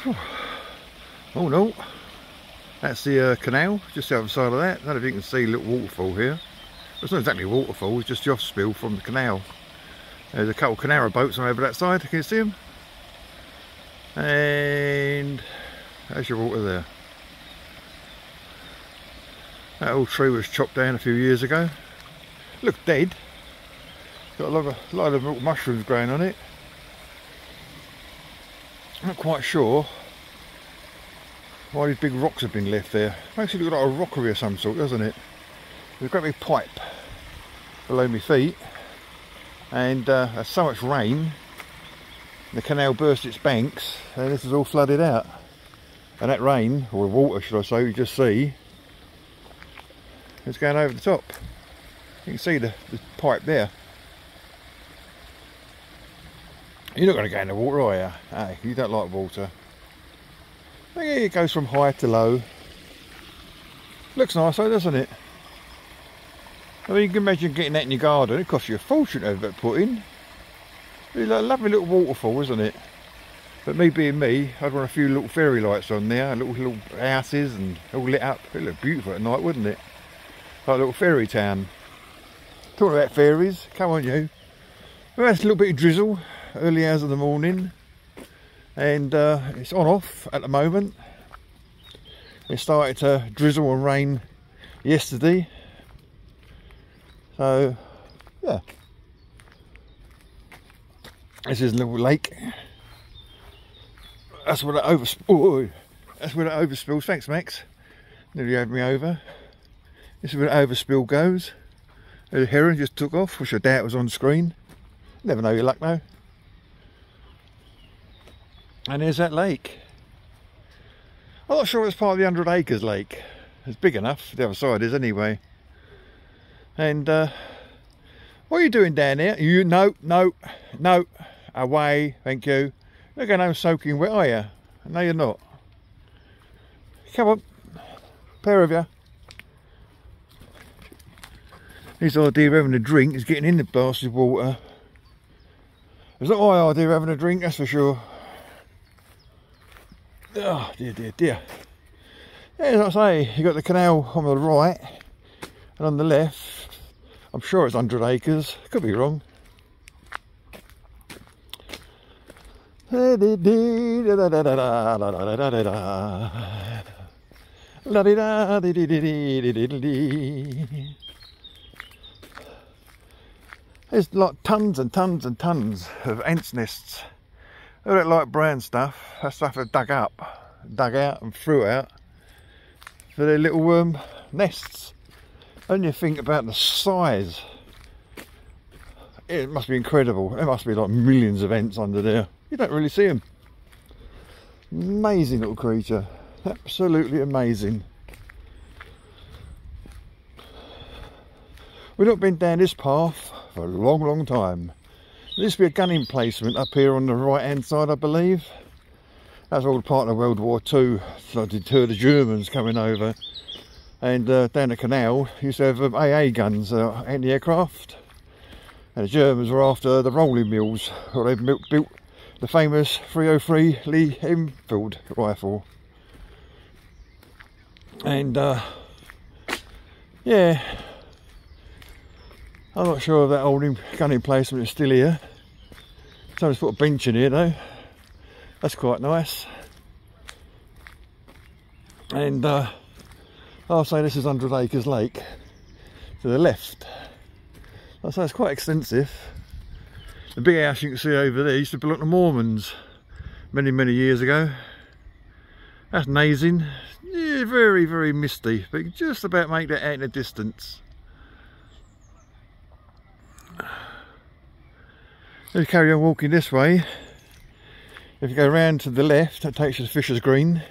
Oh no, that's the canal, just the other side of that. I don't know if you can see a little waterfall here. It's not exactly a waterfall, it's just the off-spill from the canal. There's a couple of canal boats on over that side, can you see them? And there's your water there. That old tree was chopped down a few years ago. Looked dead. Got a lot of little mushrooms growing on it. I'm not quite sure why these big rocks have been left there. Makes it look like a rockery of some sort, doesn't it? There's a great big pipe below my feet, and there's so much rain, the canal burst its banks, and this is all flooded out. And that rain, or water should I say, you just see, it's going over the top. You can see the pipe there. You're not going to go in the water, are you? Hey, you don't like water. It goes from high to low. Looks nice though, doesn't it? I mean, you can imagine getting that in your garden. It costs you a fortune to have that put in. It's like a lovely little waterfall, isn't it? But me being me, I'd want a few little fairy lights on there, little houses and all lit up. It'd look beautiful at night, wouldn't it? Like a little fairy town. Talking about fairies, come on you. Well, that's a little bit of drizzle, early hours of the morning. And it's on off at the moment. It started to drizzle and rain yesterday. So, yeah. This is a little lake. That's where it overspills. That's where it overspills. Thanks, Max. Nearly had me over. This is where the overspill goes. The heron just took off, which I doubt was on screen. Never know your luck though. And there's that lake. I'm not sure it's part of the 100 acres lake. It's big enough, the other side is anyway. And what are you doing down there? No, away, thank you. You're going home soaking wet, are you? No, you're not. Come on, pair of you. His idea of having a drink is getting in the bastard water. It's not my idea of having a drink, that's for sure. Oh dear, dear, dear. Yeah, as I say, you've got the canal on the right and on the left. I'm sure it's 100 acres, could be wrong. There's like tons and tons and tons of ants nests. They look like brown stuff. That stuff they've dug out and threw out for their little nests. When you think about the size, it must be incredible. There must be like millions of ants under there. You don't really see them. Amazing little creature. Absolutely amazing. We've not been down this path for a long, long time. There used to be a gun emplacement up here on the right hand side, I believe. That's all part of World War II. So to deter the Germans coming over. And down the canal used to have AA guns, anti-aircraft. And the Germans were after the rolling mills, where they built the famous 303 Lee Enfield rifle. And yeah, I'm not sure if that old gun emplacement is still here. Someone's put a bench in here though. That's quite nice. And I'll say this is 100 acres lake to the left. I'll say it's quite extensive. The big house you can see over there used to belong to Mormons many, many years ago. That's Nazin. Yeah, very, very misty, but you can just about make that out in the distance. Let's carry on walking this way. If you go round to the left, that takes you to Fisher's Green.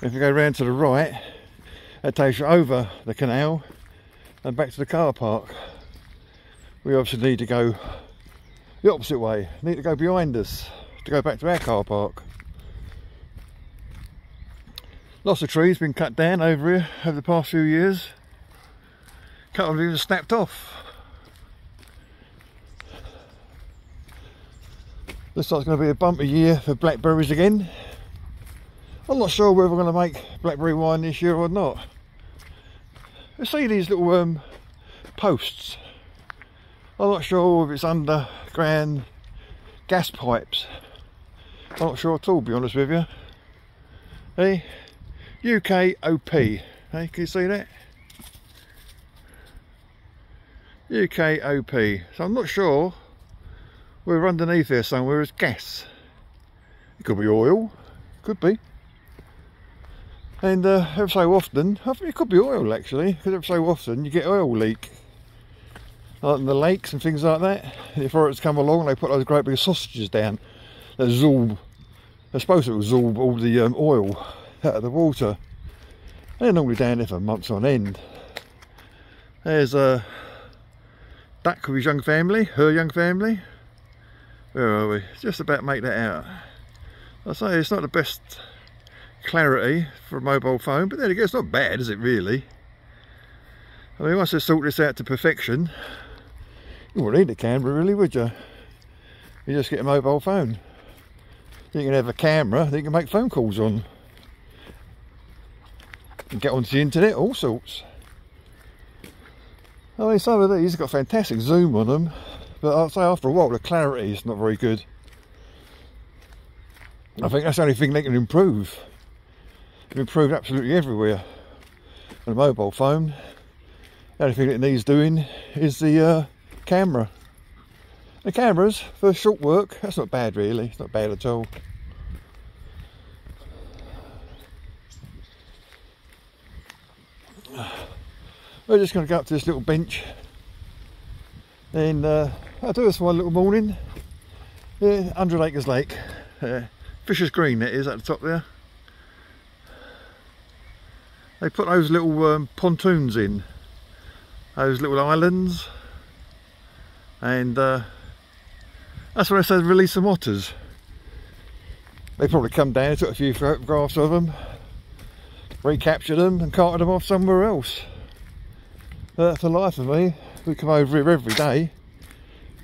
If you go round to the right, that takes you over the canal and back to the car park. We obviously need to go the opposite way. Need to go behind us to go back to our car park. Lots of trees been cut down over here over the past few years. A couple of them even snapped off. Looks like it's going to be a bumper year for blackberries again. I'm not sure whether we're going to make blackberry wine this year or not. You see these little posts. I'm not sure if it's underground gas pipes. I'm not sure at all, to be honest with you. Hey, UKOP. Hey, can you see that? UKOP. So I'm not sure whether underneath there somewhere is gas. It could be oil. Could be. And every so often, I think it could be oil actually, because every so often you get oil leak. Like in the lakes and things like that. And the authorities come along and they put those great big sausages down that absorb, they're supposed to absorb all the oil out of the water. They're normally down there for months on end. There's a duck with his young family, her young family. Where are we? Just about make that out. I say it's not the best clarity for a mobile phone, but then again it's not bad, is it really? I mean, once they sort this out to perfection, you wouldn't need a camera really, would you? You just get a mobile phone. You can have a camera that you can make phone calls on. And get onto the internet, all sorts. I mean, some of these have got fantastic zoom on them, but I'd say after a while the clarity is not very good. I think that's the only thing they can improve. They can improve absolutely everywhere. On a mobile phone, the only thing it needs doing is the camera. The cameras, for short work, that's not bad really, it's not bad at all. We're just going to go up to this little bench and I'll do this one little morning. Yeah, 100 Acres Lake, Fisher's Green that is at the top there. They put those little pontoons in, those little islands, and that's when they said release some otters. They probably come down, took a few photographs of them, recaptured them and carted them off somewhere else. For the life of me, we come over here every day,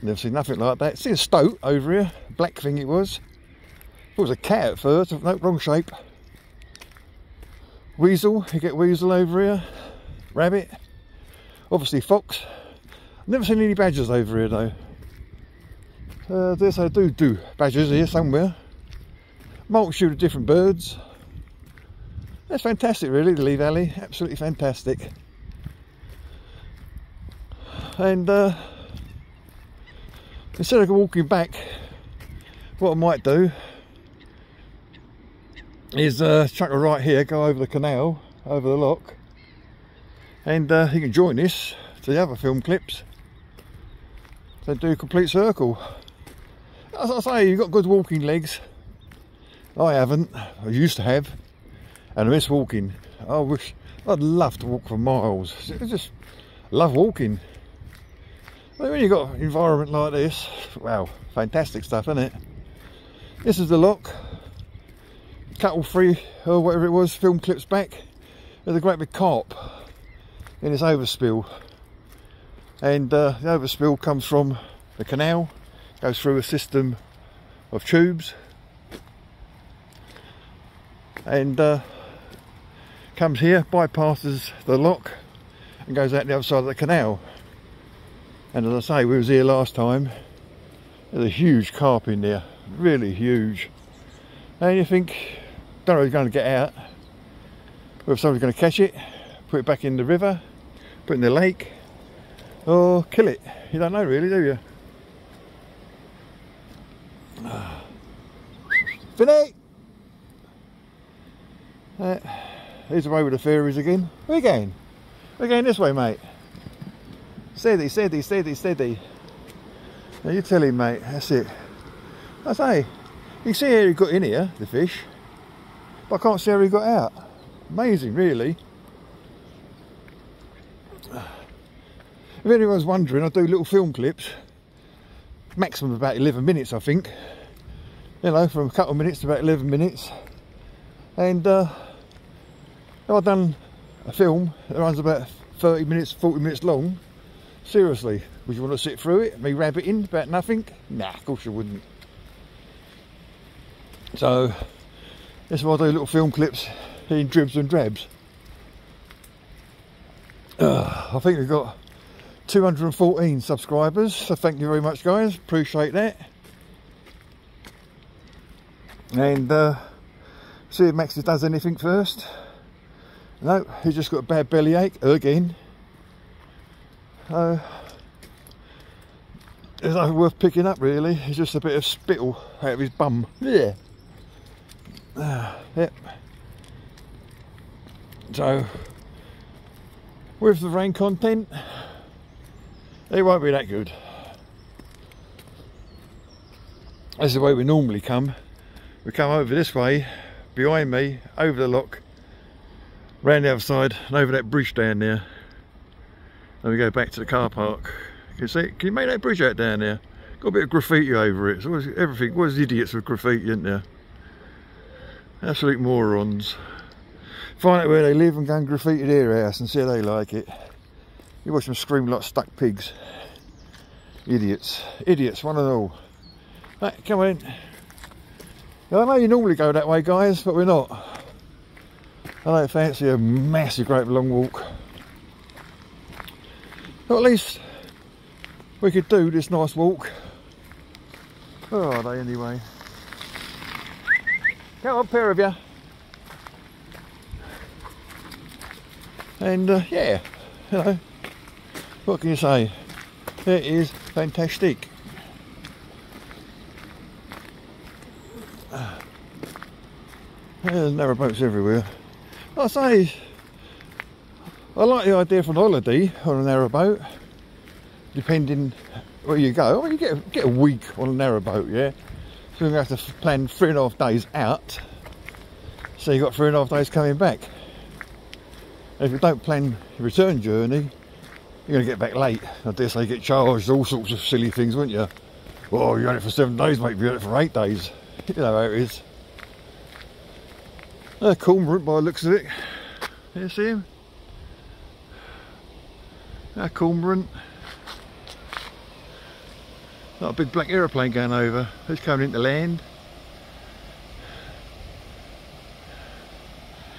never seen nothing like that. See a stoat over here, black thing it was. It was a cat at first, no, wrong shape. Weasel, you get weasel over here, rabbit, obviously fox. Never seen any badgers over here though. There's I do badgers here somewhere. Multitude of different birds. That's fantastic really, the Lee Valley, absolutely fantastic. And instead of walking back, what I might do is chuck a right here, go over the canal, over the lock, and you can join this to the other film clips. So do a complete circle. As I say, you've got good walking legs. I haven't, I used to have, and I miss walking. I'd love to walk for miles. I just love walking. When you've got an environment like this, wow, fantastic stuff, isn't it? This is the lock. Couple three or whatever it was, film clips back. There's a great big carp in this overspill. And the overspill comes from the canal, goes through a system of tubes, and comes here, bypasses the lock, and goes out the other side of the canal. And as I say, we was here last time, there's a huge carp in there, really huge. And you think, don't know if it's going to get out, whether somebody's going to catch it, put it back in the river, put it in the lake, or kill it. You don't know really, do you? Finny! Here's the way with the fairies again. Where are you going? We're going this way, mate. Steady, steady, steady, steady. Now you tell him, mate, that's it. I say, you can see how he got in here, the fish, but I can't see how he got out. Amazing, really. If anyone's wondering, I do little film clips, maximum about 11 minutes, I think. You know, from a couple of minutes to about 11 minutes. And I've done a film that runs about 30 minutes, 40 minutes long. Seriously, would you want to sit through it? Me rabbiting about nothing? Nah, of course you wouldn't. So, This is why I do little film clips in dribs and drabs. I think we've got 214 subscribers, so thank you very much guys, appreciate that. And see if Max does anything first. No, he's just got a bad bellyache again. It's nothing worth picking up really, it's just a bit of spittle out of his bum. Yeah. Yep. So, with the rain content, it won't be that good. This is the way we normally come. We come over this way, behind me, over the lock, round the other side, and over that bridge down there. Then we go back to the car park. Can you see? Can you make that bridge out down there? Got a bit of graffiti over it. It's always, everything. Always idiots with graffiti, isn't there? Absolute morons. Find out where they live and go and graffiti their house and see how they like it. You watch them scream like stuck pigs. Idiots. Idiots, one and all. Right, come on in. I know you normally go that way, guys, but we're not. I don't fancy a massive, great long walk. But at least we could do this nice walk. Where are they anyway? Come on, pair of you. And yeah, you know, what can you say? It is fantastic. There's narrowboats everywhere. I say, I like the idea for an holiday on a narrowboat, depending where you go. I mean, you get a week on a narrowboat, yeah? So you're going to have to plan 3.5 days out. So you've got 3.5 days coming back. And if you don't plan your return journey, you're going to get back late. I dare say you get charged all sorts of silly things, wouldn't you? Well, you're on it for 7 days, mate, you're on it for 8 days. You know how it is. Cormorant by the looks of it. You see him? Cormorant. Not a big black aeroplane going over. It's coming into land.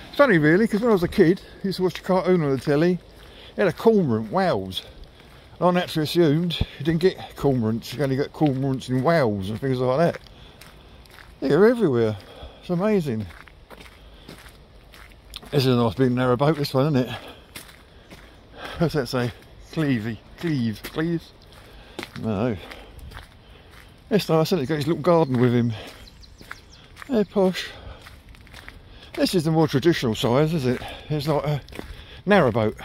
It's funny really, because when I was a kid, I used to watch a cartoon on the telly. It had a cormorant, whales. And I naturally assumed you didn't get cormorants, you only got cormorants in whales and things like that. They're everywhere. It's amazing. This is a nice big narrow boat, this one, isn't it? What's that say? Cleves? No. It's nice, isn't it? He's got his little garden with him. They're posh. This is the more traditional size, is it? It's like a narrowboat.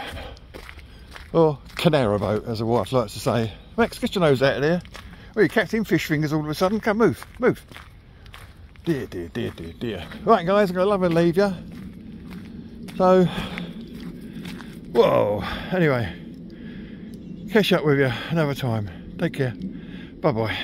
Or canarrow as the wife likes to say. Max, get your nose out of there. Well, you Captain Fish Fingers all of a sudden. Come, move. Dear. Right, guys, I'm going to love and leave you. So, whoa. Anyway, catch up with you another time. Take care. Bye-bye.